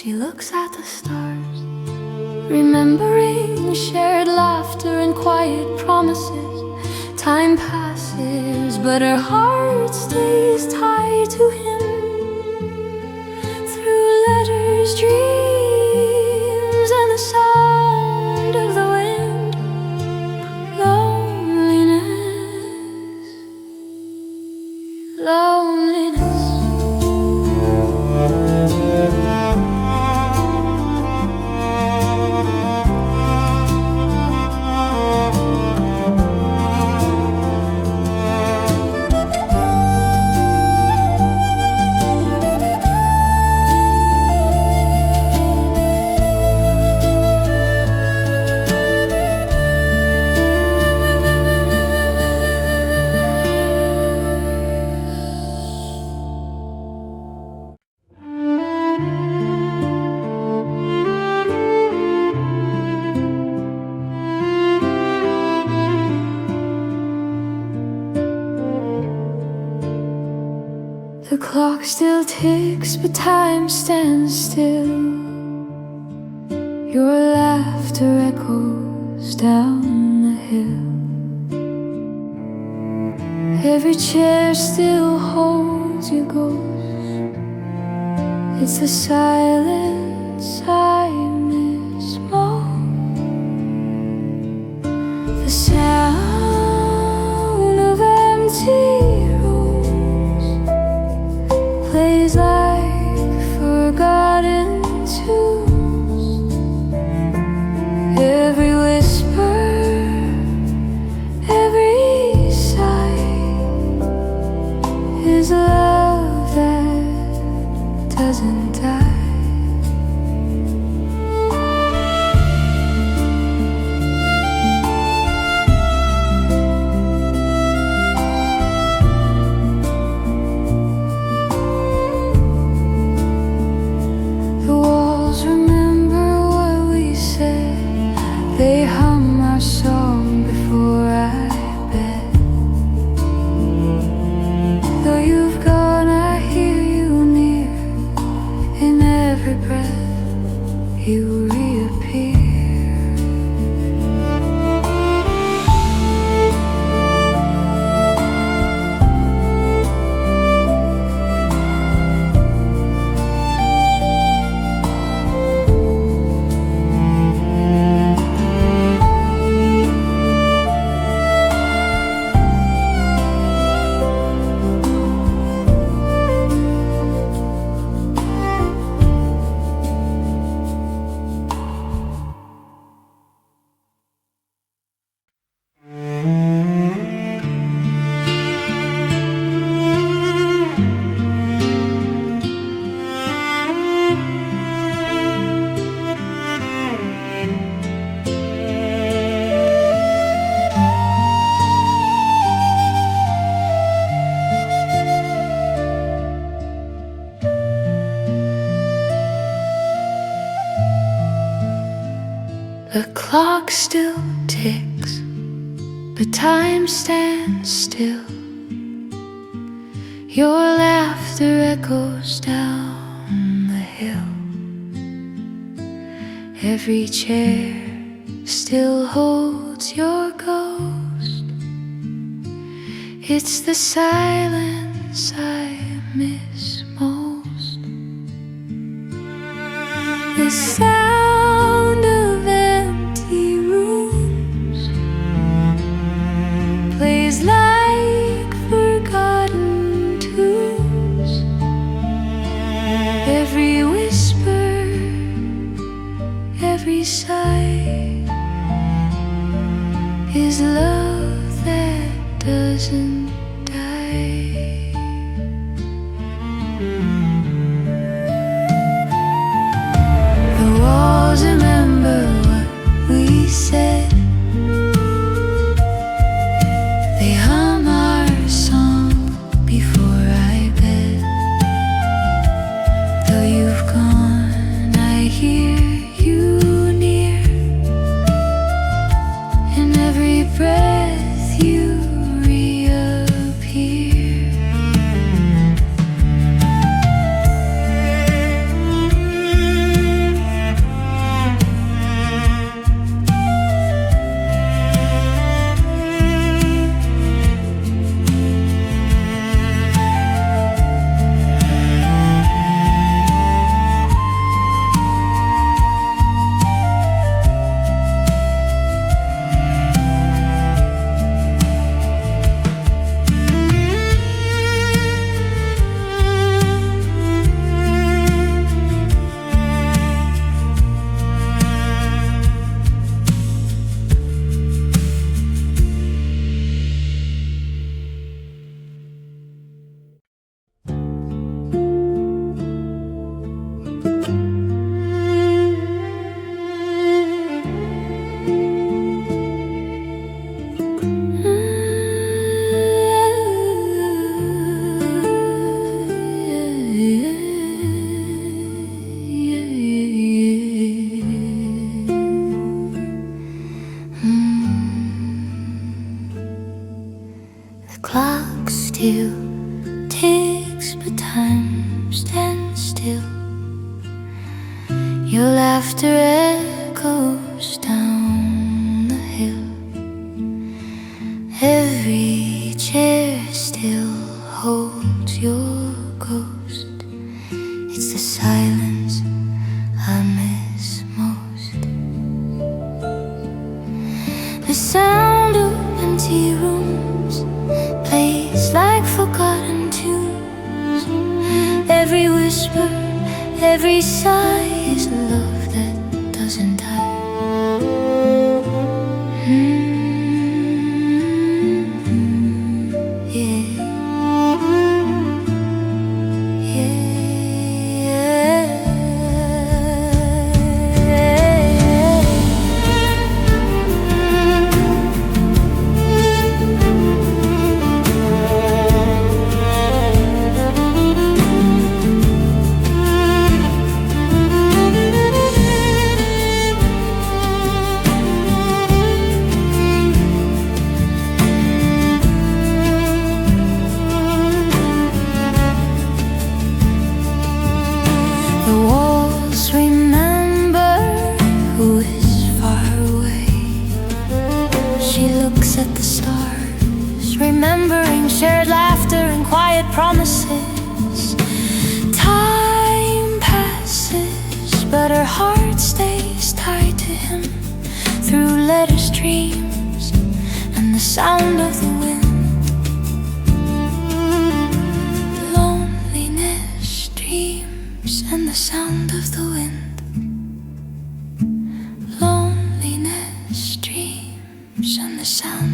She looks at the stars, remembering shared laughter and quiet promises. Time passes, but her heart stays tied to him. Through letters, dreams, and the sound of the wind. Loneliness, loneliness. The clock still ticks, but time stands still. Your laughter echoes down the hill. Every chair still holds your ghost. It's the silence I miss most. The sound of empty plays like forgotten tunes. Every whisper, every sigh is love that doesn't die. They hum our song before I bed. Though you've gone, I hear you near. In every breath you reappear. The clock still ticks, but time stands still. Your laughter echoes down the hill. Every chair still holds your ghost. It's the silence I miss most. The sound of empty rooms plays like forgotten tunes. Every whisper, every sigh is love that doesn't die. The walls remember what we said. They hum our song before I bed. Though you've gone, I hear you near. In every breath you realize still. Your laughter echoes down the hill. Every chair still holds your ghost. It's the silence I miss most. The sound of empty rooms plays like forgotten tunes. Every whisper, every sigh is a love that doesn't die. At the stars, remembering shared laughter and quiet promises. Time passes, but her heart stays tied to him through letter streams and the sound of the wind. Loneliness dreams and the sound of the wind. Loneliness dreams and the sound